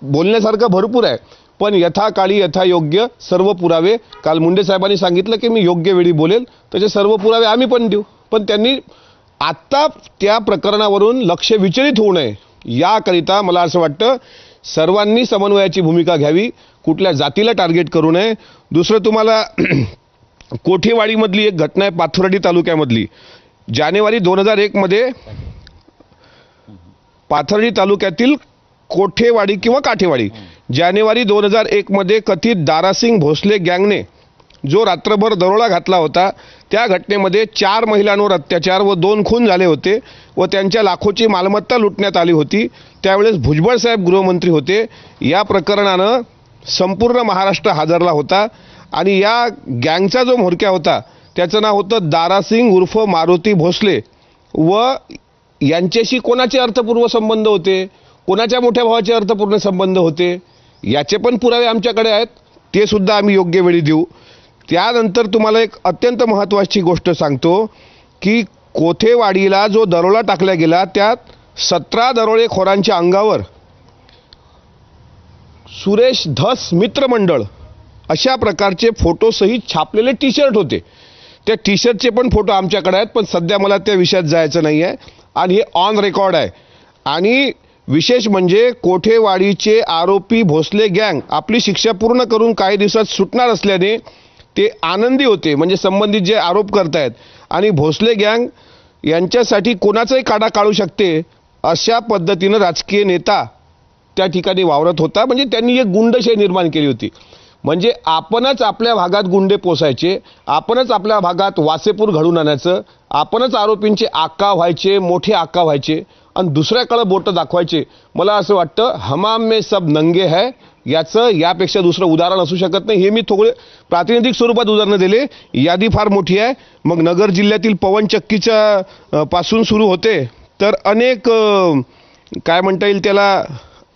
बोलण्यासारखं भरपूर आहे, पण यथाकाळी यथायोग्य सर्व पुरावे काल मुंडे साहेबांनी सांगितलं की मी योग्य वेळी बोलेल, त्याचे सर्व पुरावे आम्ही पण देऊ. पण त्यांनी आत्ता त्या प्रकरणावरून लक्ष विचलित होऊ नये याकरिता मला असं वाटतं सर्वांनी समन्वयाची भूमिका घ्यावी, कुठल्या जातीला टार्गेट करू नये. दुसरं तुम्हाला कोठेवाडीमधली एक घटना आहे, पाथर्डी तालुक्यामधली. जानेवारी 2001 मध्ये पाथर्डी तालुक्यातील कोठेवाडी किंवा काठेवाडी जानेवारी 2001 मध्ये कथित दारासिंग भोसले गँगने जो रात्रभर दरोडा घातला होता, त्या घटनेमध्ये 4 महिलांवर अत्याचार व 2 खून झाले होते व त्यांच्या लाखोची मालमत्ता लुटण्यात आली होती. त्यावेळेस भुजबळ साहेब गृहमंत्री होते. या प्रकरणानं संपूर्ण महाराष्ट्र हादरला होता आणि या गँगचा जो म्होरक्या होता त्याचं नाव होतं दारासिंग उर्फ मारुती भोसले व यांच्याशी कोणाचे अर्थपूर्व संबंध होते, कोणाच्या मोठ्या भावाचे अर्थपूर्ण संबंध होते याचे पण पुरावे आमच्याकडे आहेत, ते सुद्धा आम्ही योग्य वेळी देऊ. त्यानंतर तुम्हाला एक अत्यंत महत्त्वाची गोष्ट सांगतो की कोठेवाडीला जो दरोडा टाकला गेला त्यात 17 दरोडेखोरांच्या अंगावर सुरेश धस मित्रमंडळ अशा प्रकारचे फोटोसहित छापलेले टी शर्ट होते. त्या टी शर्टचे पण फोटो आमच्याकडे आहेत, पण सध्या मला त्या विषयात जायचं नाही आहे आणि हे ऑन रेकॉर्ड आहे. आणि विशेष म्हणजे कोठेवाडीचे आरोपी भोसले गँग आपली शिक्षा पूर्ण करून काही दिवसात सुटणार असल्याने ते आनंदी होते, म्हणजे संबंधित जे आरोप करतायत. आणि भोसले गँग यांच्यासाठी कोणाचाही काडा काढू शकते अशा पद्धतीनं राजकीय नेता त्या ठिकाणी वावरत होता. म्हणजे त्यांनी एक गुंडशाही निर्माण केली होती. म्हणजे आपणच आपल्या भागात गुंडे पोसायचे, आपणच आपल्या भागात वासेपूर घडून आणायचं, आपणच आरोपींचे आका व्हायचे, मोठे आका व्हायचे आणि दुसऱ्याकडे बोटं दाखवायचे. मला असं वाटतं हमाम में सब नंगे है याचं यापेक्षा दुसरं उदाहरण असू शकत नाही. हे मी थोडे प्रातिनिधिक स्वरूपात उदाहरणं दिले, यादी फार मोठी आहे. मग नगर जिल्ह्यातील पवनचक्कीच्या पासून सुरू होते तर अनेक काय म्हणता येईल त्याला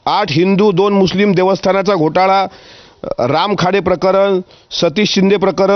8 हिंदू 2 मुस्लिम देवस्थानाचा घोटाळा, राम खाडे प्रकरण, सतीश शिंदे प्रकरण,